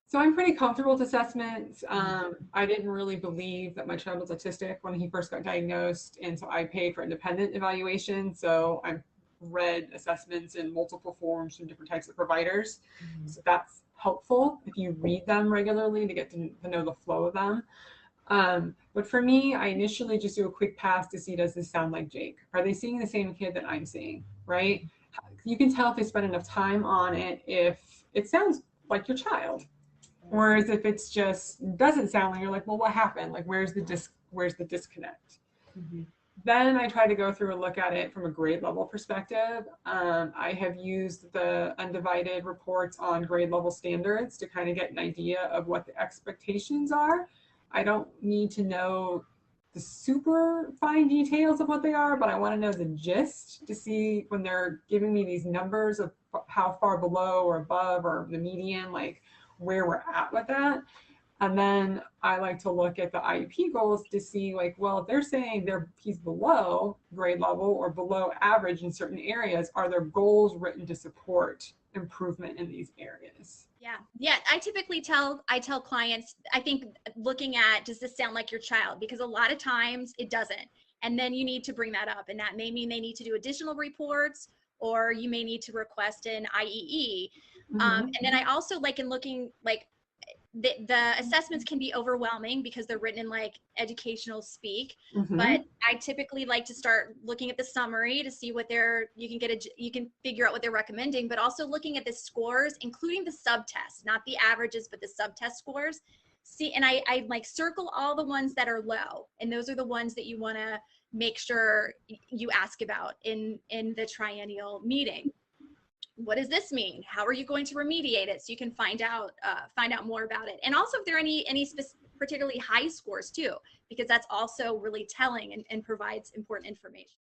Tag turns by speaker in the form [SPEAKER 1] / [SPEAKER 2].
[SPEAKER 1] So I'm pretty comfortable with assessments. I didn't really believe that my child was autistic when he first got diagnosed, and so I paid for independent evaluation. So I've read assessments in multiple forms from different types of providers.
[SPEAKER 2] Mhm.
[SPEAKER 1] So that's helpful if you read them regularly to get to know the flow of them. But for me, I initially just do a quick pass to see, does this sound like Jake? Are they seeing the same kid that I'm seeing, right? You can tell if they spend enough time on it, if it sounds like your child. Whereas if it's just doesn't sound like, you're like, well, what happened? Like, where's the disconnect?
[SPEAKER 2] Mhm.
[SPEAKER 1] Then I try to go through and look at it from a grade level perspective. I have used the Undivided reports on grade level standards to kind of get an idea of what the expectations are. I don't need to know the super fine details of what they are, but I want to know the gist to see when they're giving me these numbers of how far below or above or the median, like where we're at with that. And then I like to look at the IEP goals to see, like, well, if they're saying he's below grade level or below average in certain areas, are there goals written to support improvement in these areas?
[SPEAKER 3] Yeah. Yeah. I tell clients, I think looking at, does this sound like your child? Because a lot of times it doesn't. And then you need to bring that up. And that may mean they need to do additional reports, or you may need to request an IEE.
[SPEAKER 1] Mm-hmm.
[SPEAKER 3] And then I also like in looking like the assessments can be overwhelming because they're written in like educational speak,
[SPEAKER 1] Mm-hmm.
[SPEAKER 3] but I typically like to start looking at the summary to see what they're, you can figure out what they're recommending, but also looking at the scores, including the subtests, not the averages, but the subtest scores. See, and I like circle all the ones that are low, and those are the ones that you want to make sure you ask about in the triennial meeting. What does this mean? How are you going to remediate it? So you can find out more about it. And also if there are any particularly high scores too, because that's also really telling and provides important information.